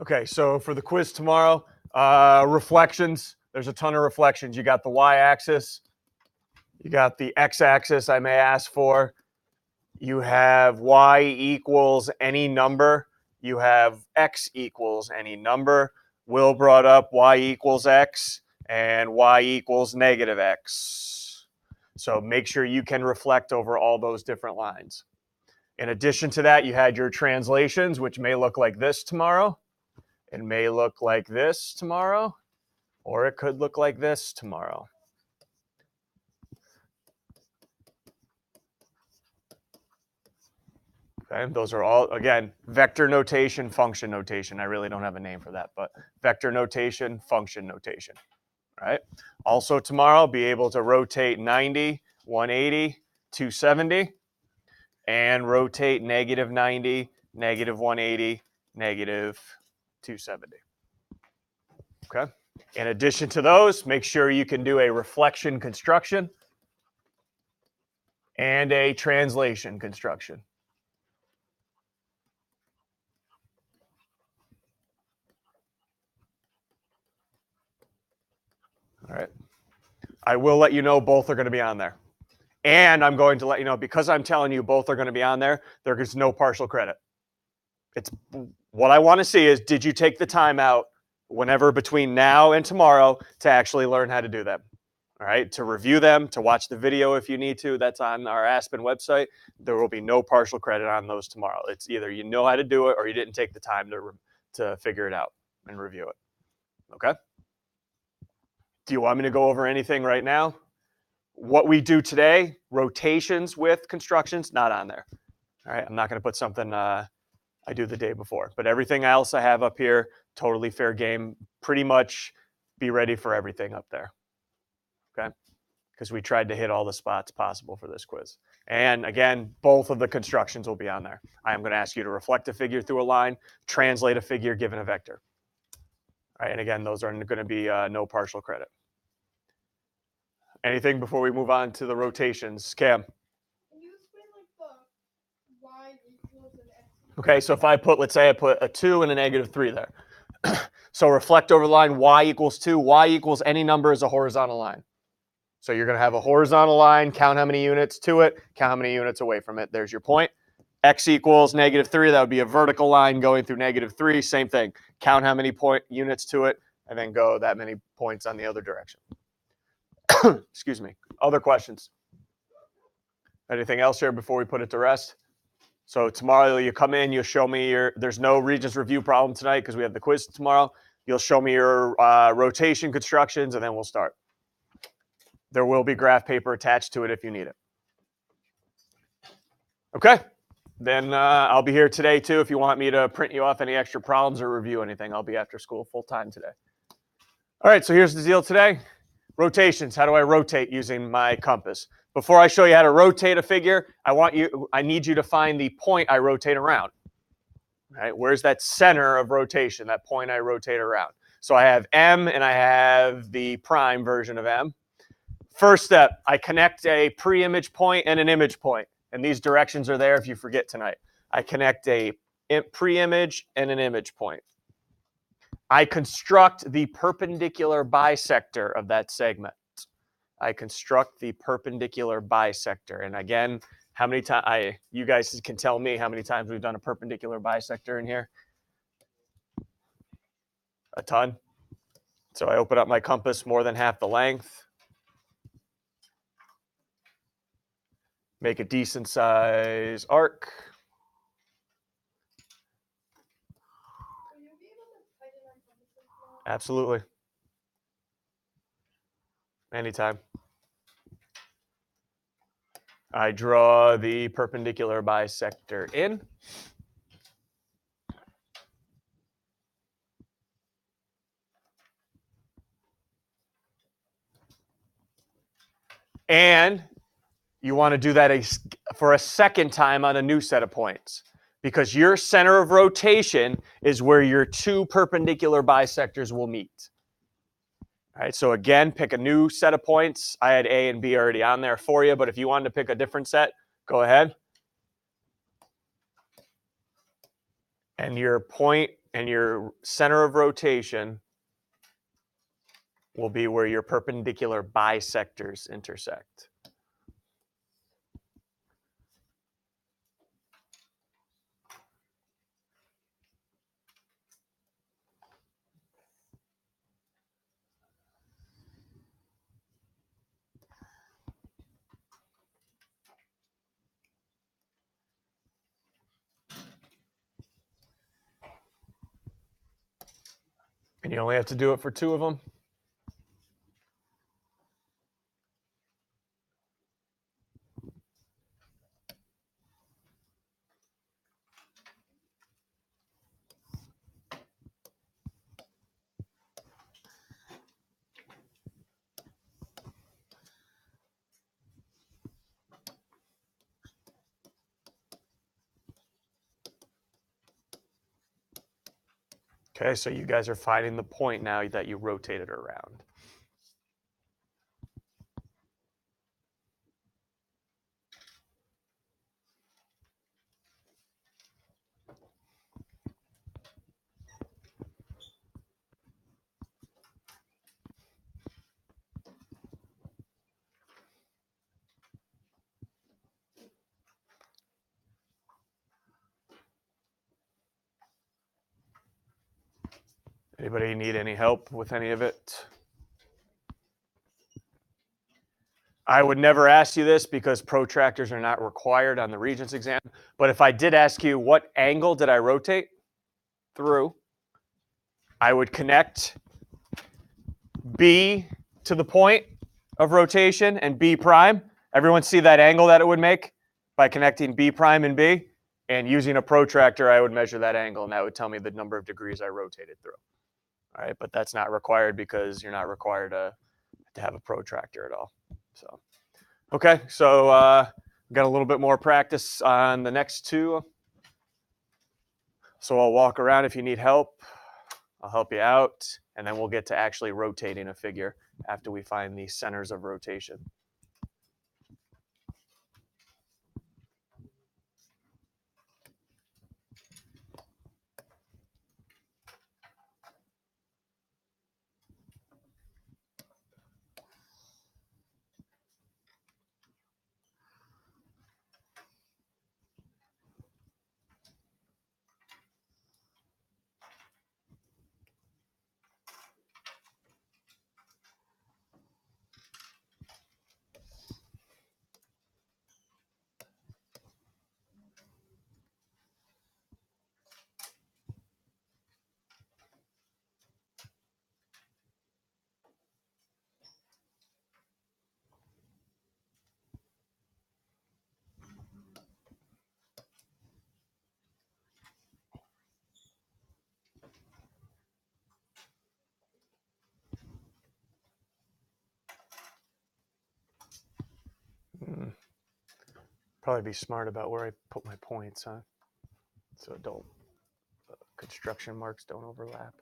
Okay, so for the quiz tomorrow, reflections. There's a ton of reflections. You got the y-axis. You got the x-axis I may ask for. You have y equals any number. You have x equals any number. Will brought up y equals x and y equals negative x. So make sure you can reflect over all those different lines. In addition to that, you had your translations, which may look like this tomorrow. It may look like this tomorrow, or it could look like this tomorrow. Okay, those are all, again, vector notation, function notation. I really don't have a name for that, but vector notation, function notation. All right. Also tomorrow, be able to rotate 90, 180, 270, and rotate negative 90, negative 180, negative 270. Okay. In addition to those, make sure you can do a reflection construction and a translation construction. All right. I will let you know both are going to be on there. And I'm going to let you know, because I'm telling you both are going to be on there, there is no partial credit. It's what I want to see is, did you take the time out whenever between now and tomorrow to actually learn how to do them? All right, to review them, to watch the video if you need to. That's on our Aspen website. There will be no partial credit on those tomorrow. It's either you know how to do it or you didn't take the time to figure it out and review it. Okay? Do you want me to go over anything right now? What we do today, rotations with constructions, not on there. All right, I'm not going to put something I do the day before. But everything else I have up here, totally fair game. Pretty much be ready for everything up there. Okay? Because we tried to hit all the spots possible for this quiz. And again, both of the constructions will be on there. I am going to ask you to reflect a figure through a line, translate a figure given a vector. All right, and again, those are going to be no partial credit. Anything before we move on to the rotations? Cam? Can you explain like the y equals and x? Okay, so if I put, let's say I put a 2 and a negative 3 there. So reflect over the line y equals 2. Y equals any number is a horizontal line. So you're going to have a horizontal line, count how many units to it, count how many units away from it. There's your point. X equals negative 3. That would be a vertical line going through negative 3. Same thing. Count how many units to it, and then go that many points on the other direction. Excuse me. Other questions? Anything else here before we put it to rest? So tomorrow you come in, you'll show me there's no Regents review problem tonight because we have the quiz tomorrow. You'll show me your rotation constructions, and then we'll start. There will be graph paper attached to it if you need it. Okay. Then I'll be here today too if you want me to print you off any extra problems or review anything. I'll be after school full time today. All right, so here's the deal today. Rotations. How do I rotate using my compass? Before I show you how to rotate a figure, I need you to find the point I rotate around. All right, where's that center of rotation, that point I rotate around? So I have M and I have the prime version of M. First step, I connect a pre-image point and an image point. And these directions are there if you forget tonight. I connect a pre-image and an image point. I construct the perpendicular bisector of that segment. I construct the perpendicular bisector. And again, how many times, you guys can tell me how many times we've done a perpendicular bisector in here? A ton. So I open up my compass more than half the length. Make a decent size arc. Absolutely. Anytime. I draw the perpendicular bisector in. And you want to do that for a second time on a new set of points, because your center of rotation is where your two perpendicular bisectors will meet. All right, so again, pick a new set of points. I had A and B already on there for you, but if you wanted to pick a different set, go ahead. And your point and your center of rotation will be where your perpendicular bisectors intersect. And you only have to do it for 2 of them. Okay, so you guys are finding the point now that you rotated around. Anybody need any help with any of it? I would never ask you this because protractors are not required on the Regents exam. But if I did ask you what angle did I rotate through, I would connect B to the point of rotation and B prime. Everyone see that angle that it would make by connecting B prime and B? And using a protractor, I would measure that angle, and that would tell me the number of degrees I rotated through. All right, but that's not required because you're not required to have a protractor at all. So, okay, so got a little bit more practice on the next 2. So I'll walk around. If you need help, I'll help you out, and then we'll get to actually rotating a figure after we find the centers of rotation. Probably be smart about where I put my points, huh? So don't construction marks don't overlap.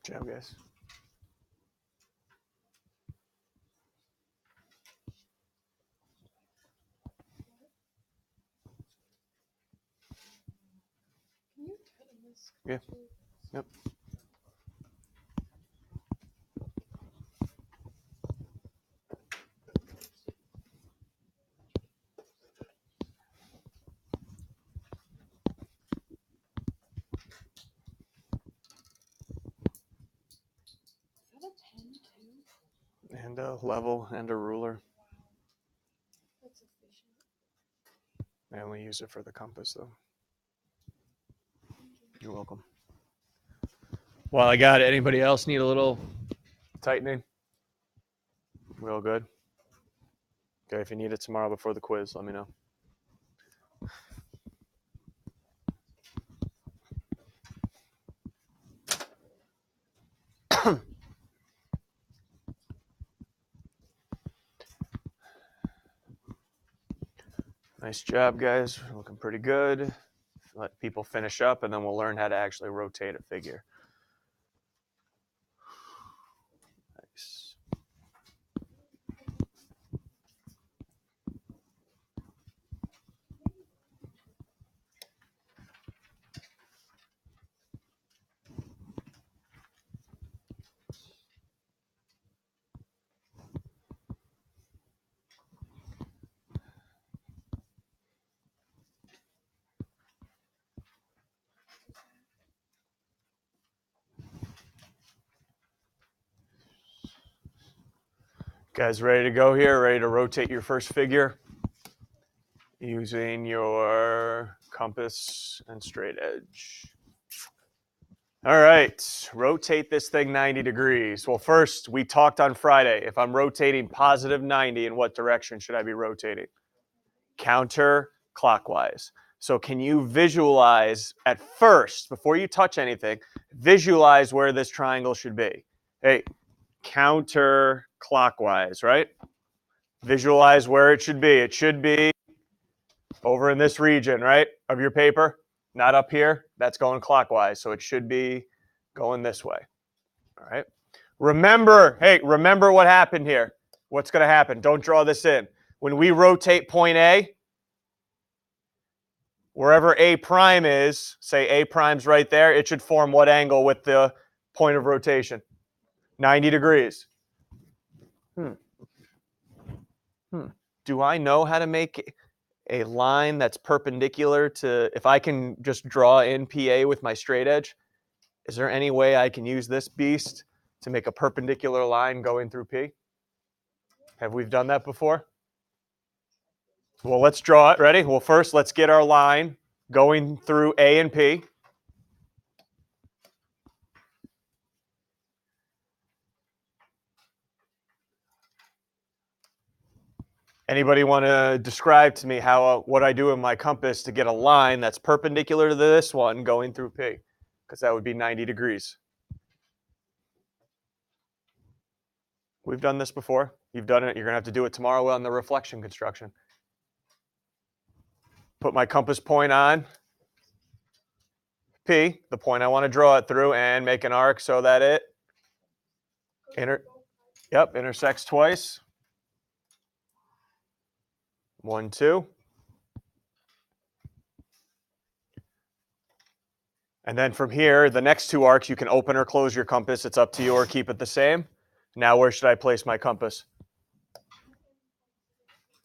Good job, guys. Can you tighten this? Yeah. Yep. Is that a pen too? And a level and a ruler. That's efficient. I only use it for the compass, though. You're welcome. Well, I got it. Anybody else need a little tightening? We all good? Okay, if you need it tomorrow before the quiz, let me know. Nice job, guys. Looking pretty good. Let people finish up, and then we'll learn how to actually rotate a figure. Nice. Guys, ready to go here? Ready to rotate your first figure? Using your compass and straight edge. All right, rotate this thing 90 degrees. Well, first, we talked on Friday. If I'm rotating positive 90, in what direction should I be rotating? Counterclockwise. So can you visualize at first, before you touch anything, visualize where this triangle should be? Hey, counterclockwise, right? Visualize where it should be. It should be over in this region, right, of your paper. Not up here. That's going clockwise. So it should be going this way. All right. Remember what happened here. What's going to happen? Don't draw this in. When we rotate point A, wherever A prime is, say A prime's right there, it should form what angle with the point of rotation? 90 degrees. Do I know how to make a line that's perpendicular to, if I can just draw in PA with my straight edge, is there any way I can use this beast to make a perpendicular line going through P? Have we done that before? Well, let's draw it. Ready? Well, first, let's get our line going through A and P. Anybody want to describe to me how what I do in my compass to get a line that's perpendicular to this one going through P? Because that would be 90 degrees. We've done this before. You've done it. You're going to have to do it tomorrow on the reflection construction. Put my compass point on P, the point I want to draw it through, and make an arc so that it intersects twice. 1, 2. And then from here, the next two arcs, you can open or close your compass. It's up to you, or keep it the same. Now where should I place my compass?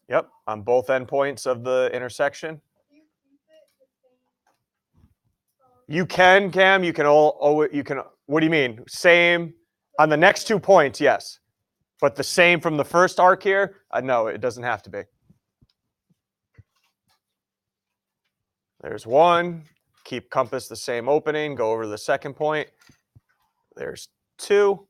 Yep, on both endpoints of the intersection. You can, Cam. You can you can. What do you mean? Same on the next 2 points, yes. But the same from the first arc here? No, it doesn't have to be. There's 1. Keep compass the same opening. Go over to the second point. There's 2.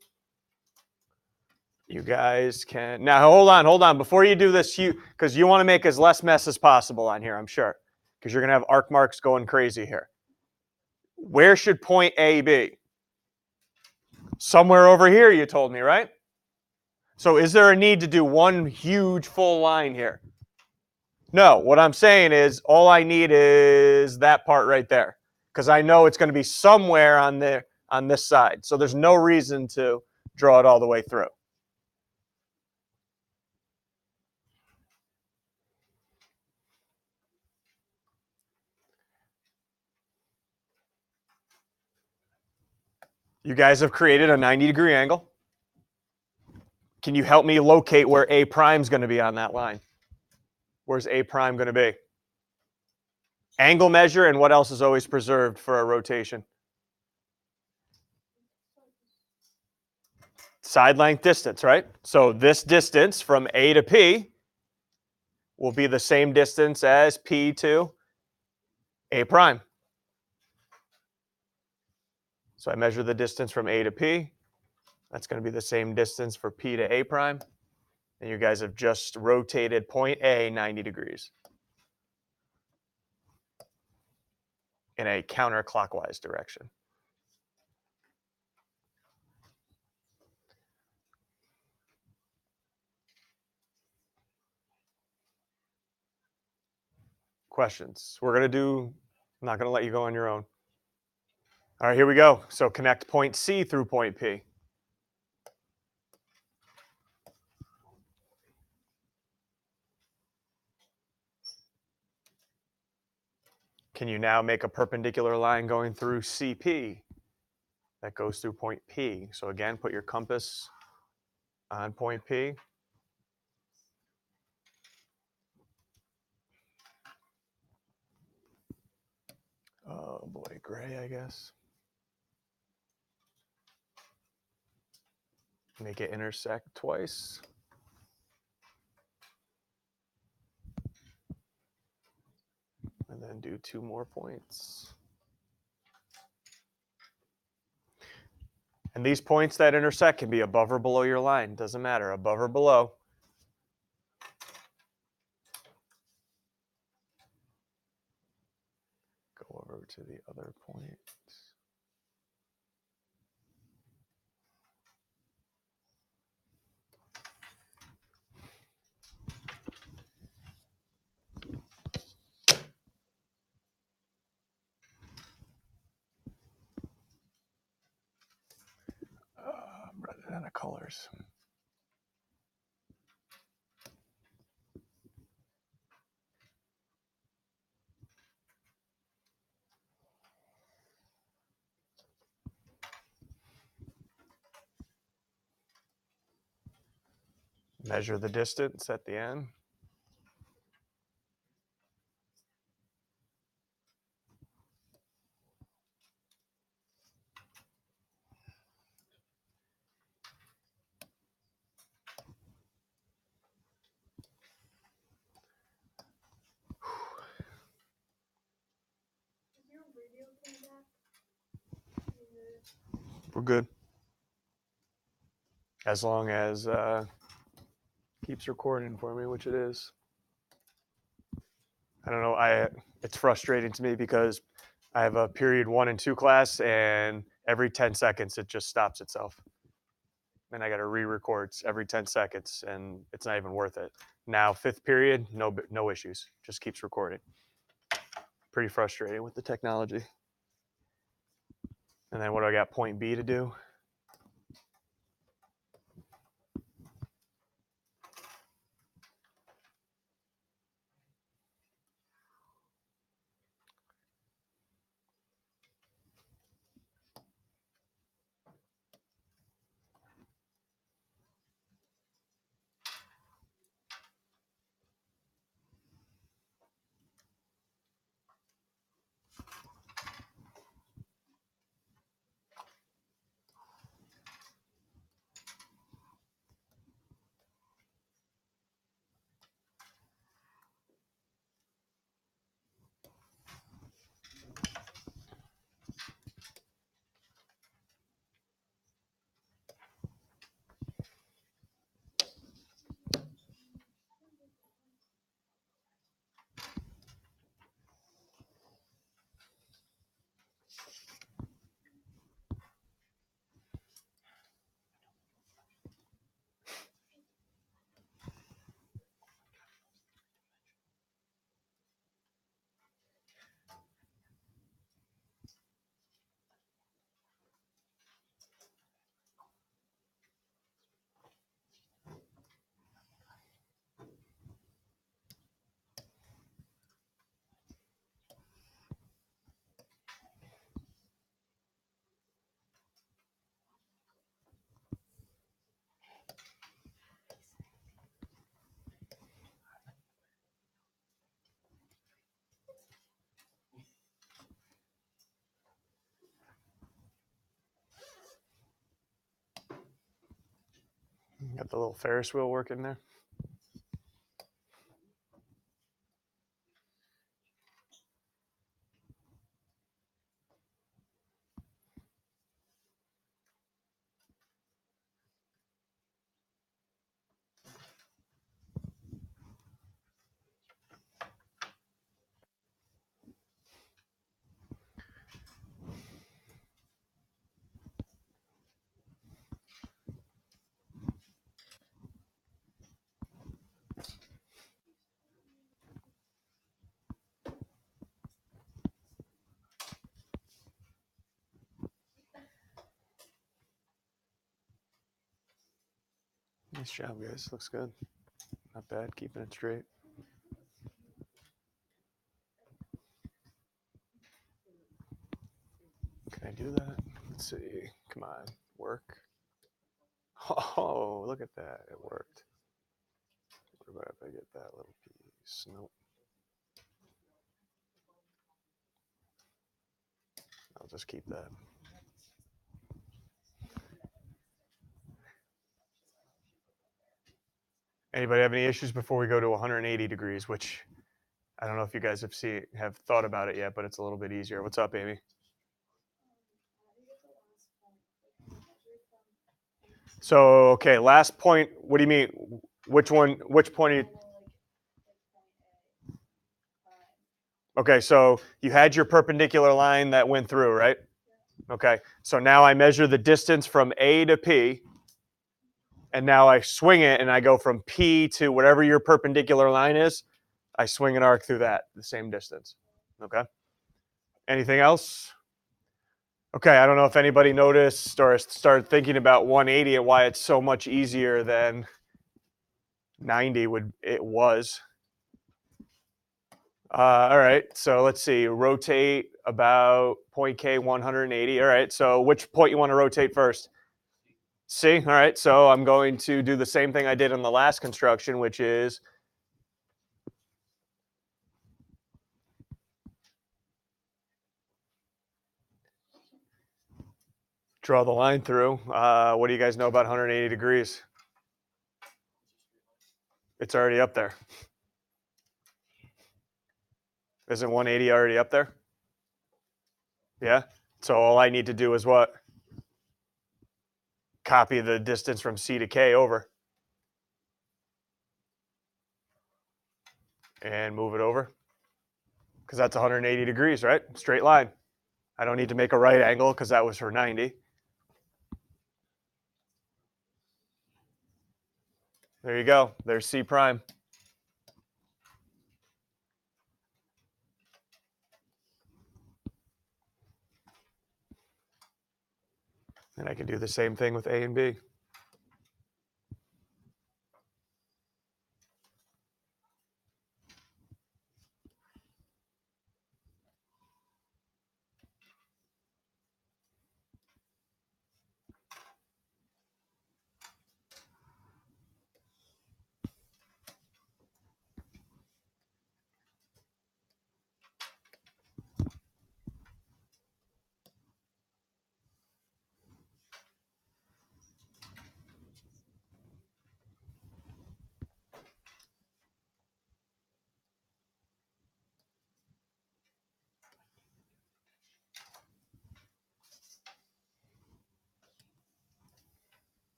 You guys can now hold on. Before you do this, because you want to make as less mess as possible on here, I'm sure, because you're gonna have arc marks going crazy here. Where should point A be? Somewhere over here, you told me, right? So is there a need to do one huge full line here? No, what I'm saying is all I need is that part right there, because I know it's going to be somewhere on there on this side. So there's no reason to draw it all the way through. You guys have created a 90-degree angle. Can you help me locate where A prime is going to be on that line? Where's A prime going to be? Angle measure, and what else is always preserved for a rotation? Side length distance, right? So this distance from A to P will be the same distance as P to A prime. So I measure the distance from A to P. That's going to be the same distance for P to A prime. And you guys have just rotated point A 90 degrees in a counterclockwise direction. Questions? I'm not going to let you go on your own. All right, here we go. So connect point C through point P. Can you now make a perpendicular line going through CP that goes through point P? So again, put your compass on point P. Oh boy, gray, I guess. Make it intersect twice. And then do 2 more points. And these points that intersect can be above or below your line. Doesn't matter, above or below. Go over to the other point. I'm running out of colors. Measure the distance at the end. We're good. As long as keeps recording for me, which it is. I don't know. It's frustrating to me because I have a period 1 and 2 class, and every 10 seconds it just stops itself, and I got to re-record every 10 seconds, and it's not even worth it. Now 5th period, no issues, just keeps recording. Pretty frustrating with the technology. And then what do I got? Point B to do. Got the little Ferris wheel working there. Nice job, guys. Looks good. Not bad. Keeping it straight. Can I do that? Let's see. Come on. Work. Oh, look at that. It worked. What about if I get that little piece? Nope. I'll just keep that. Anybody have any issues before we go to 180 degrees, which I don't know if you guys have thought about it yet, but it's a little bit easier. What's up, Amy? So, okay, last point. What do you mean? Which one? Which point are you? Okay, so you had your perpendicular line that went through, right? Okay, so now I measure the distance from A to P, and now I swing it and I go from P to whatever your perpendicular line is. I swing an arc through that, the same distance. Okay. Anything else? Okay, I don't know if anybody noticed or started thinking about 180 and why it's so much easier than 90 was. All right, so let's see, rotate about point K 180. All right, so which point you want to rotate first? C, all right, so I'm going to do the same thing I did in the last construction, which is draw the line through. What do you guys know about 180 degrees? It's already up there. Isn't 180 already up there? Yeah. So all I need to do is what? Copy the distance from C to K over. And move it over. Because that's 180 degrees, right? Straight line. I don't need to make a right angle because that was for 90. There you go. There's C prime. And I can do the same thing with A and B.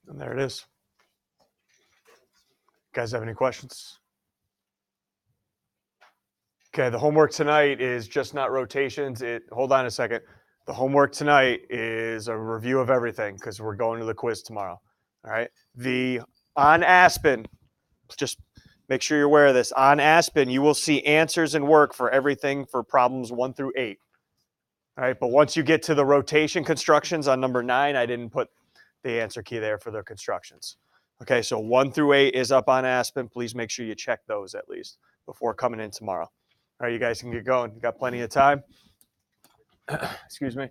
And there it is. Guys have any questions? Okay, the homework tonight is just not rotations. Hold on a second. The homework tonight is a review of everything because we're going to the quiz tomorrow. All right. On Aspen, just make sure you're aware of this. On Aspen, you will see answers and work for everything for problems 1 through 8. All right, but once you get to the rotation constructions on number 9, I didn't put the answer key there for the constructions. Okay, so 1 through 8 is up on Aspen. Please make sure you check those at least before coming in tomorrow. All right, you guys can get going. You got plenty of time. Excuse me.